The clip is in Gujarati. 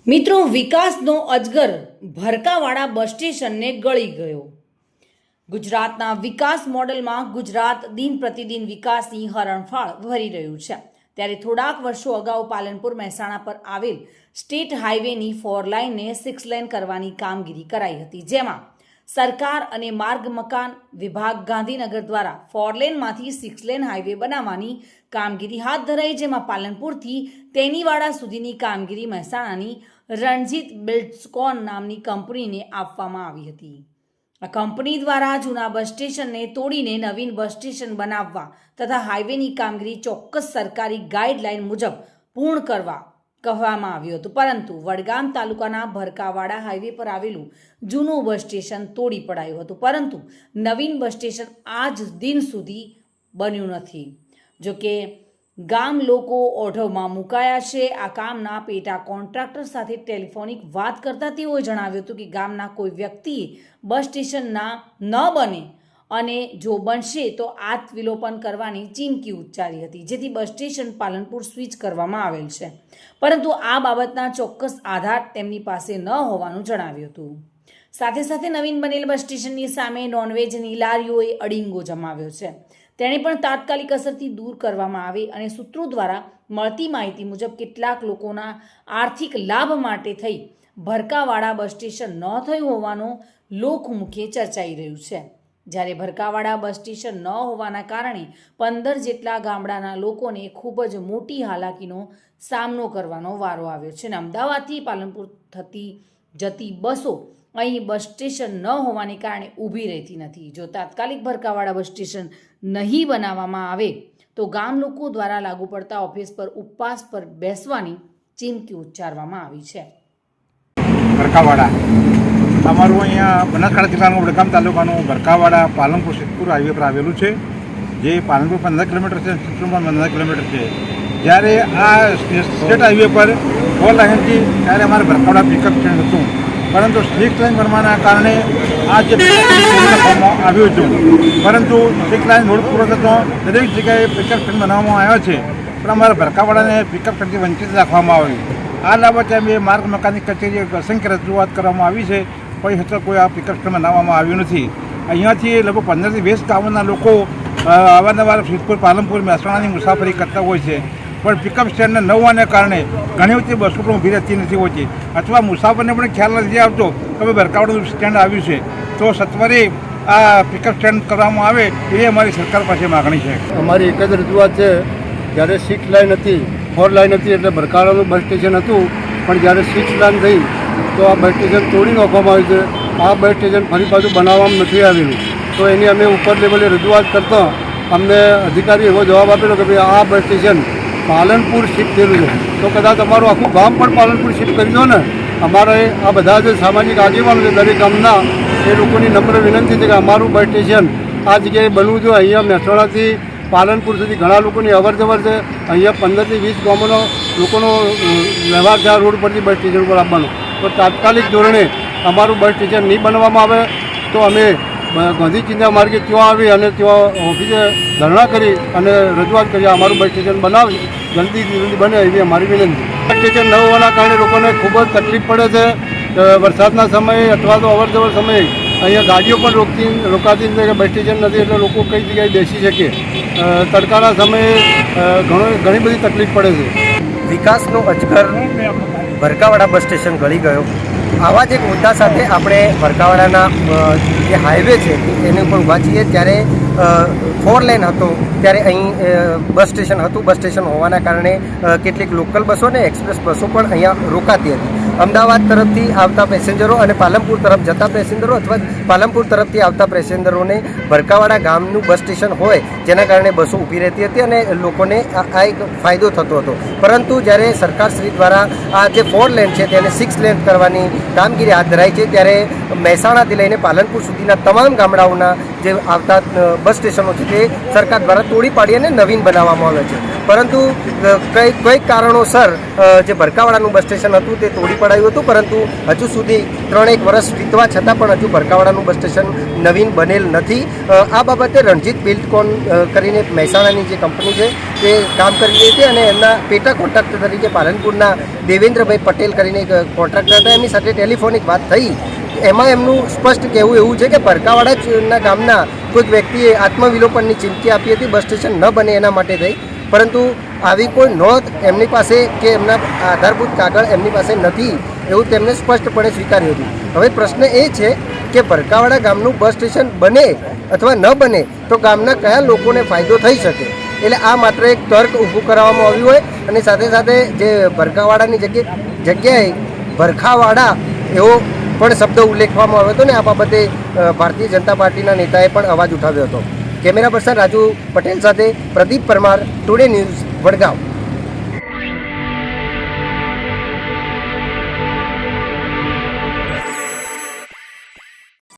મિત્રો, વિકાસનો અજગર ભરકાવાડા બસ સ્ટેશનને ગળી ગયો। ગુજરાતના વિકાસ મોડેલમાં ગુજરાત દિન પ્રતિદિન વિકાસની હરણફાળ ભરી રહ્યું છે। ત્યારે થોડાક વર્ષો અગાઉ પાલનપુર મહેસાણા પર આવેલ સ્ટેટ હાઈવેની 4 લાઇનને 6 લાઇન કરવાની કામગીરી કરાઈ હતી, જેમાં સરકાર અને માર્ગ મકાન વિભાગ ગાંધીનગર દ્વારા 4 લેનમાંથી 6 લેન હાઈવે બનાવવાની કામગીરી હાથ ધરાઈ, જેમાં પાલનપુરથી તેનીવાડા સુધીની કામગીરી મહેસાણાની રણજીત બિલ્ડકોન નામની કંપનીને આપવામાં આવી હતી। આ કંપની દ્વારા જૂના બસ સ્ટેશનને તોડીને નવીન બસ સ્ટેશન બનાવવા તથા હાઈવેની કામગીરી ચોક્કસ સરકારી ગાઈડલાઈન મુજબ પૂર્ણ કરવા કહેવામાં આવ્યું હતું, પરંતુ વડગામ તાલુકાના ભરકાવાડા હાઈવે પર આવેલું જૂનું બસ સ્ટેશન તોડી પડાયું હતું, પરંતુ નવીન બસ સ્ટેશન આજ દિન સુધી બન્યું નથી। જોકે ગામ લોકો ઓઢવમાં મુકાયા છે। આ કામના પેટા કોન્ટ્રાક્ટર સાથે ટેલિફોનિક વાત કરતા તેઓએ જણાવ્યું હતું કે ગામના કોઈ વ્યક્તિએ બસ સ્ટેશનના ન બને અને જો બનશે તો આત્મવિલોપન કરવાની ચીમકી ઉચ્ચારી હતી, જેથી બસ સ્ટેશન પાલનપુર સ્વિચ કરવામાં આવેલ છે, પરંતુ આ બાબતના ચોક્કસ આધાર તેમની પાસે ન હોવાનું જણાવ્યું હતું। સાથે સાથે નવીન બનેલ બસ સ્ટેશનની સામે નોનવેજની લારીઓએ અડીંગો જમાવ્યો છે, તેને પણ તાત્કાલિક અસરથી દૂર કરવામાં આવે અને સૂત્રો દ્વારા મળતી માહિતી મુજબ કેટલાક લોકોના આર્થિક લાભ માટે થઈ ભરકાવાડા બસ સ્ટેશન ન થયું હોવાનું લોકમુખે ચર્ચાઈ રહ્યું છે। જ્યારે ભરકાવાડા બસ સ્ટેશન ન હોવાના કારણે 15 જેટલા ગામડાના લોકોને ખૂબ જ મોટી હાલાકીનો સામનો કરવાનો વારો આવ્યો છે અને અમદાવાદથી પાલનપુર થતી જતી બસો અહીં બસ સ્ટેશન ન હોવાને કારણે ઊભી રહેતી નથી। જો તાત્કાલિક ભરકાવાડા બસ સ્ટેશન નહીં બનાવવામાં આવે તો ગામ લોકો દ્વારા લાગુ પડતા ઓફિસ પર ઉપવાસ પર બેસવાની ચીમકી ઉચ્ચારવામાં આવી છે। ભરકાવાડા અમારું અહીંયા બનાસકાંઠા જિલ્લાનું વડગામ તાલુકાનું ભરકાવાડા પાલનપુર સિદ્ધપુર હાઈવે પર આવેલું છે, જે પાલનપુર 15 કિલોમીટર છે, સિદ્ધપુર પણ 15 કિલોમીટર છે। જ્યારે આ સ્ટેટ હાઈવે પર 4 લાઇનથી ત્યારે અમારે ભરકાવાડા પિકઅપ સ્ટેન્ડ હતું, પરંતુ 6 લાઇન બનવાના કારણે આ જે બનાવવામાં આવ્યું હતું, પરંતુ 6 લાઇન રોડ પૂરો થતો દરેક જગ્યાએ પિકઅપ સ્ટેન્ડ બનાવવામાં આવ્યો છે, પણ અમારા ભરકાવાડાને પિકઅપ સ્ટેન્ડથી વંચિત રાખવામાં આવ્યું। આ બાબતે અમે માર્ગ મકાનની કચેરીએ અસંખ્ય રજૂઆત કરવામાં આવી છે, કોઈ હેઠળ કોઈ આ પિકઅપ સ્ટેન્ડ બનાવવામાં આવ્યું નથી। અહીંયાથી લગભગ 15 થી 20 ગામના લોકો અવારનવાર સિદ્ધપુર પાલનપુર મહેસાણાની મુસાફરી કરતા હોય છે, પણ પિકઅપ સ્ટેન્ડ ન હોવાને કારણે ઘણી બધી બસો પણ ઊભી રહેતી નથી હોતી, અથવા મુસાફરને પણ ખ્યાલ નથી આવતો કે ભાઈ ભરકાવાડાનું સ્ટેન્ડ આવ્યું છે, તો સત્વરે આ પિકઅપ સ્ટેન્ડ કરવામાં આવે એ અમારી સરકાર પાસે માગણી છે। અમારી એક જ રજૂઆત છે, જ્યારે 6 લાઇન હતી 4 લાઇન હતી એટલે ભરકાવાડાનું બસ સ્ટેશન હતું, પણ જ્યારે 6 લાઇન થઈ તો આ બસ સ્ટેશન તોડી નાખવામાં આવ્યું છે। આ બસ સ્ટેશન ફરી પાછું બનાવવામાં નથી આવેલું, તો એની અમે ઉપર લેવલે રજૂઆત કરતાં અમને અધિકારી એવો જવાબ આપેલો કે ભાઈ આ બસ સ્ટેશન પાલનપુર શિફ્ટ થયેલું છે, તો કદાચ અમારું આખું ગામ પણ પાલનપુર શિફ્ટ કરી દો ને। અમારે આ બધા જે સામાજિક આગેવાનો છે દરેક ગામના, એ લોકોની નમ્ર વિનંતી છે કે અમારું બસ સ્ટેશન આ જગ્યાએ બનવું જોઈએ। અહીંયા મહેસાણાથી પાલનપુર સુધી ઘણા લોકોની અવર જવર છે, અહીંયા 15 થી 20 ગામોનો લોકોનો વ્યવહાર છે આ રોડ પરથી બસ સ્ટેશન પર આવવાનો, તો તાત્કાલિક ધોરણે અમારું બસ સ્ટેશન નહીં બનવામાં આવે તો અમે ગાંધી ચિંતા માર્ગે ત્યાં આવી અને ત્યાં ઓફિસે ધરણા કરી અને રજૂઆત કરી અમારું બસ સ્ટેશન બનાવી જલ્દીથી જલ્દી બને એવી અમારી વિનંતી। બસ સ્ટેશન ન હોવાના કારણે લોકોને ખૂબ જ તકલીફ પડે છે। વરસાદના સમયે અથવા તો અવર જવર સમયે અહીંયા ગાડીઓ પણ રોકાતી નથી કે બસ સ્ટેશન નથી એટલે લોકો કઈ જગ્યાએ બેસી શકે। તડકાના સમયે ઘણી બધી તકલીફ પડે છે। વિકાસનો અજગર ભરકાવાડા બસ સ્ટેશન ગળી ગયો। આવા જ એક મુદ્દા સાથે આપણે ભરકાવાડાના જે હાઈવે છે એને પણ ઊભા છીએ। ત્યારે 4 લેન હતો, ત્યારે અહીં બસ સ્ટેશન હતું, બસ સ્ટેશન હોવાના કારણે કેટલીક લોકલ બસો અને એક્સપ્રેસ બસો પણ અહીંયા રોકાતી હતી। અમદાવાદ તરફથી આવતા પેસેન્જરો અને પાલનપુર તરફ જતા પેસેન્જરો અથવા પાલનપુર તરફથી આવતા પેસેન્જરોને ભરકાવાડા ગામનું બસ સ્ટેશન હોય જેના કારણે બસો ઊભી રહેતી હતી અને લોકોને આ એક ફાયદો થતો હતો, પરંતુ જ્યારે સરકારશ્રી દ્વારા આ જે 4 લેન છે તેને 6 લેન કરવાની કામગીરી હાથ ધરાઈ છે, ત્યારે મહેસાણાથી લઈને પાલનપુર સુધીના તમામ ગામડાઓના જે આવતા બસ સ્ટેશનો છે તે સરકાર દ્વારા તોડી પાડી અને નવીન બનાવવામાં આવે છે. પરંતુ કઈક કારણોસર જે ભરકાવાડાનું બસ સ્ટેશન હતું તે તોડી પડાયું હતું, પરંતુ હજુ સુધી 3-1 વર્ષ વીતવા છતાં પણ હજુ ભરકાવાડાનું બસ સ્ટેશન નવીન બનેલ નથી. આ બાબતે રણજીત બિલ્ડકોન કરીને મહેસાણાની જે કંપની છે તે કામ કરી રહી હતી અને એમના પેટા કોન્ટ્રાક્ટર તરીકે પાલનપુરના દેવેન્દ્રભાઈ પટેલ કરીને એક કોન્ટ્રાક્ટર હતા. એમની સાથે ટેલિફોનિક વાત થઈ. એમાં એમનું સ્પષ્ટ કહેવું એવું છે કે ભરકાવાડા ગામના કોઈક વ્યક્તિએ આત્મવિલોપનની ચીમકી આપી હતી બસ સ્ટેશન ન બને એના માટે થઈ, પરંતુ આવી કોઈ નોંધ એમની પાસે કે એમના આધારભૂત કાગળ એમની પાસે નથી એવું તેમને સ્પષ્ટપણે સ્વીકાર્યું હતું. હવે પ્રશ્ન એ છે કે ભરકાવાડા ગામનું બસ સ્ટેશન બને અથવા ન બને તો ગામના કયા લોકોને ફાયદો થઈ શકે. એટલે આ માત્ર એક તર્ક ઊભું કરાવવામાં આવ્યું હોય અને સાથે સાથે જે ભરકાવાડાની જગ્યાએ ભરખાવાડા એવો પણ શબ્દ ઉલ્લેખવામાં આવ્યો હતો ને આ બાબતે ભારતીય જનતા પાર્ટીના નેતાએ પણ અવાજ ઉઠાવ્યો હતો. કેમેરા પર્સન રાજુ પટેલ સાથે પ્રદીપ પરમાર, ટુડે ન્યૂઝ, વડગાંવ.